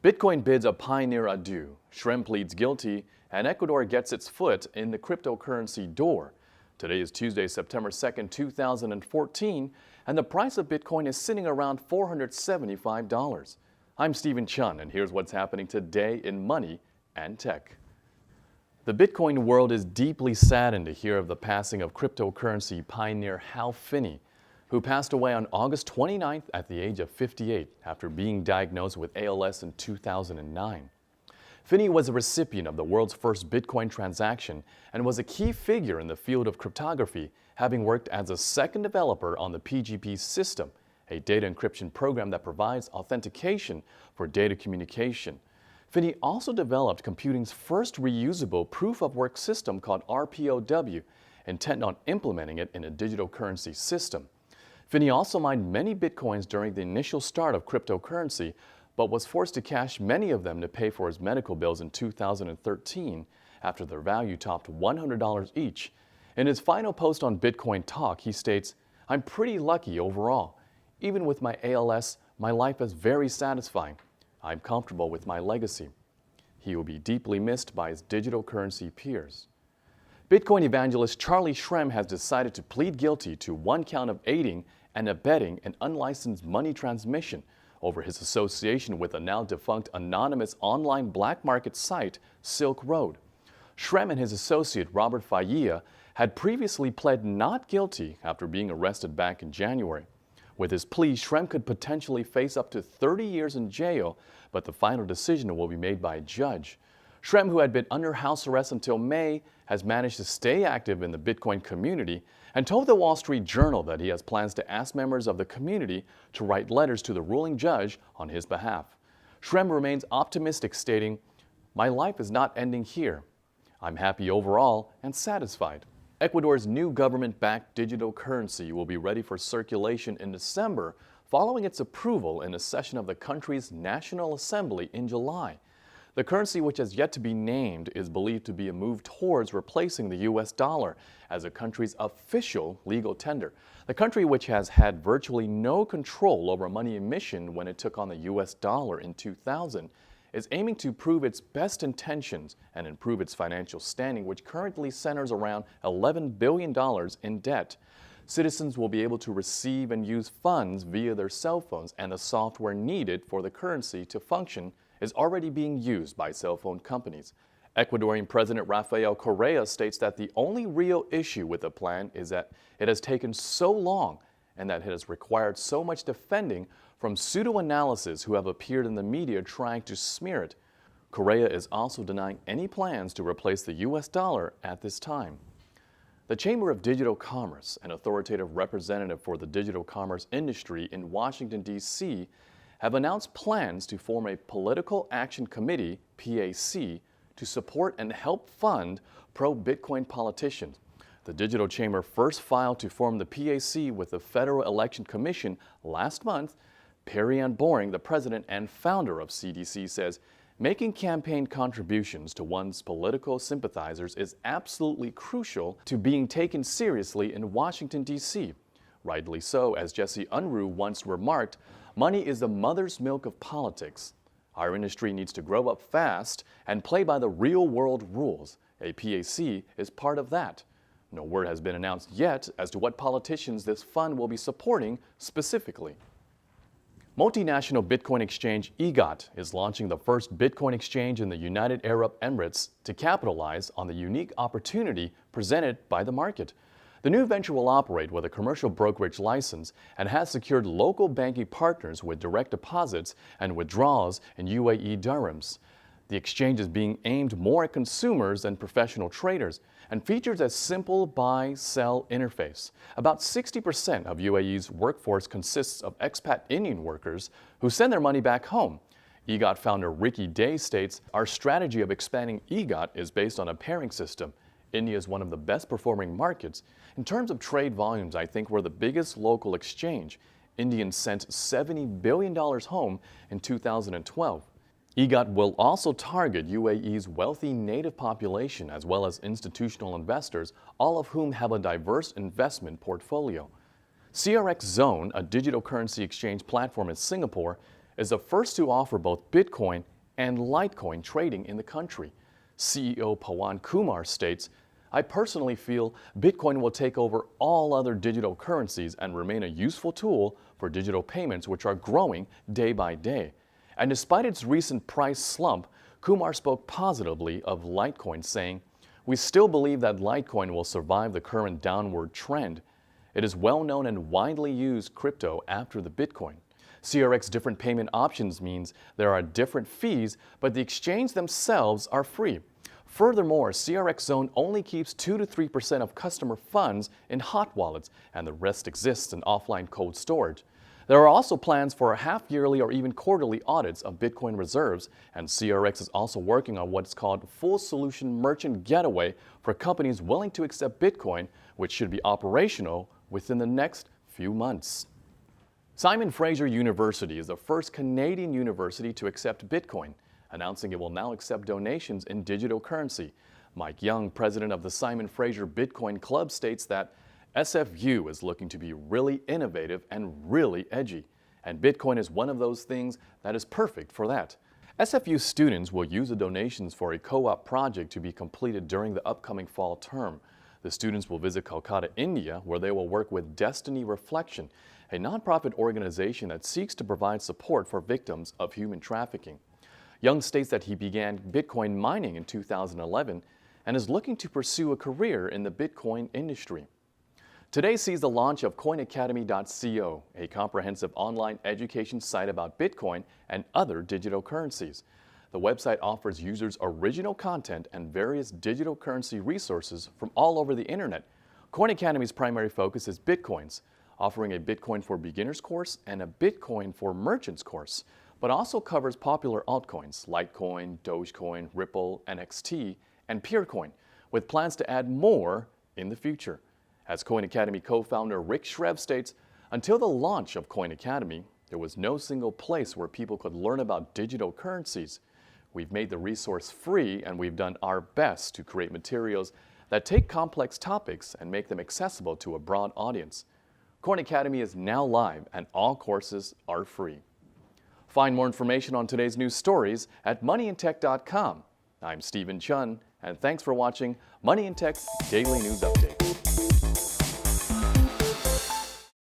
Bitcoin bids a pioneer adieu, Shrem pleads guilty, and Ecuador gets its foot in the cryptocurrency door. Today is Tuesday, September 2nd, 2014, and the price of Bitcoin is sitting around $475. I'm Stephen Chun, and here's what's happening today in money and tech. The Bitcoin world is deeply saddened to hear of the passing of cryptocurrency pioneer Hal Finney, who passed away on August 29th at the age of 58 after being diagnosed with ALS in 2009. Finney was a recipient of the world's first Bitcoin transaction and was a key figure in the field of cryptography, having worked as a second developer on the PGP system, a data encryption program that provides authentication for data communication. Finney also developed computing's first reusable proof-of-work system called RPOW, intent on implementing it in a digital currency system. Finney also mined many Bitcoins during the initial start of cryptocurrency, but was forced to cash many of them to pay for his medical bills in 2013 after their value topped $100 each. In his final post on Bitcoin Talk, he states, "I'm pretty lucky overall. Even with my ALS, my life is very satisfying. I'm comfortable with my legacy." He will be deeply missed by his digital currency peers. Bitcoin evangelist Charlie Shrem has decided to plead guilty to one count of aiding and abetting an unlicensed money transmission over his association with a now defunct anonymous online black market site, Silk Road. Shrem and his associate Robert Fayia had previously pled not guilty after being arrested back in January. With his plea, Shrem could potentially face up to 30 years in jail, but the final decision will be made by a judge. Shrem, who had been under house arrest until May, has managed to stay active in the Bitcoin community and told the Wall Street Journal that he has plans to ask members of the community to write letters to the ruling judge on his behalf. Shrem remains optimistic, stating, "My life is not ending here. I'm happy overall and satisfied." Ecuador's new government-backed digital currency will be ready for circulation in December, following its approval in a session of the country's National Assembly in July. The currency, which has yet to be named, is believed to be a move towards replacing the US dollar as a country's official legal tender. The country, which has had virtually no control over money emission when it took on the US dollar in 2000, is aiming to prove its best intentions and improve its financial standing, which currently centers around $11 billion in debt. Citizens will be able to receive and use funds via their cell phones, and the software needed for the currency to function is already being used by cell phone companies. Ecuadorian President Rafael Correa states that the only real issue with the plan is that it has taken so long and that it has required so much defending from pseudo-analysts who have appeared in the media trying to smear it. Correa is also denying any plans to replace the US dollar at this time. The Chamber of Digital Commerce, an authoritative representative for the digital commerce industry in Washington, D.C., have announced plans to form a Political Action Committee, PAC, to support and help fund pro-Bitcoin politicians. The Digital Chamber first filed to form the PAC with the Federal Election Commission last month. Perry-Ann Boring, the president and founder of CDC, says making campaign contributions to one's political sympathizers is absolutely crucial to being taken seriously in Washington, D.C. Rightly so, as Jesse Unruh once remarked, "Money is the mother's milk of politics. Our industry needs to grow up fast and play by the real-world rules. A PAC is part of that." No word has been announced yet as to what politicians this fund will be supporting specifically. Multinational Bitcoin exchange EGOT is launching the first Bitcoin exchange in the United Arab Emirates to capitalize on the unique opportunity presented by the market. The new venture will operate with a commercial brokerage license and has secured local banking partners with direct deposits and withdrawals in UAE dirhams. The exchange is being aimed more at consumers than professional traders and features a simple buy-sell interface. About 60% of UAE's workforce consists of expat Indian workers who send their money back home. EGOT founder Ricky Day states, "Our strategy of expanding EGOT is based on a pairing system. India is one of the best performing markets. In terms of trade volumes, I think we're the biggest local exchange. Indians sent $70 billion home in 2012. EGOT will also target UAE's wealthy native population as well as institutional investors, all of whom have a diverse investment portfolio. CRX Zone, a digital currency exchange platform in Singapore, is the first to offer both Bitcoin and Litecoin trading in the country. CEO Pawan Kumar states, "I personally feel Bitcoin will take over all other digital currencies and remain a useful tool for digital payments, which are growing day by day." And despite its recent price slump, Kumar spoke positively of Litecoin, saying, "We still believe that Litecoin will survive the current downward trend. It is well-known and widely used crypto after the Bitcoin. CRX different payment options means there are different fees, but the exchange themselves are free. Furthermore, CRX Zone only keeps 2 to 3% of customer funds in hot wallets, and the rest exists in offline cold storage. There are also plans for half-yearly or even quarterly audits of Bitcoin reserves, and CRX is also working on what's called full solution merchant getaway for companies willing to accept Bitcoin, which should be operational within the next few months." Fraser University is the first Canadian university to accept Bitcoin, announcing it will now accept donations in digital currency. Mike Young, president of the Fraser Bitcoin Club, states that SFU is looking to be really innovative and really edgy, and Bitcoin is one of those things that is perfect for that. SFU students will use the donations for a co-op project to be completed during the upcoming fall term. The students will visit Calcutta, India, where they will work with Destiny Reflection, a nonprofit organization that seeks to provide support for victims of human trafficking. Young states that he began Bitcoin mining in 2011 and is looking to pursue a career in the Bitcoin industry. Today sees the launch of coinacademy.co, a comprehensive online education site about Bitcoin and other digital currencies. The website offers users original content and various digital currency resources from all over the internet. Coin Academy's primary focus is Bitcoins, offering a Bitcoin for Beginners course and a Bitcoin for Merchants course, but also covers popular altcoins, Litecoin, Dogecoin, Ripple, NXT, and Peercoin, with plans to add more in the future. As Coin Academy co-founder Rick Shrem states, "Until the launch of Coin Academy, there was no single place where people could learn about digital currencies. We've made the resource free, and we've done our best to create materials that take complex topics and make them accessible to a broad audience." Coin Academy is now live, and all courses are free. Find more information on today's news stories at moneyandtech.com. I'm Stephen Chun, and thanks for watching Money and Tech's Daily News Update.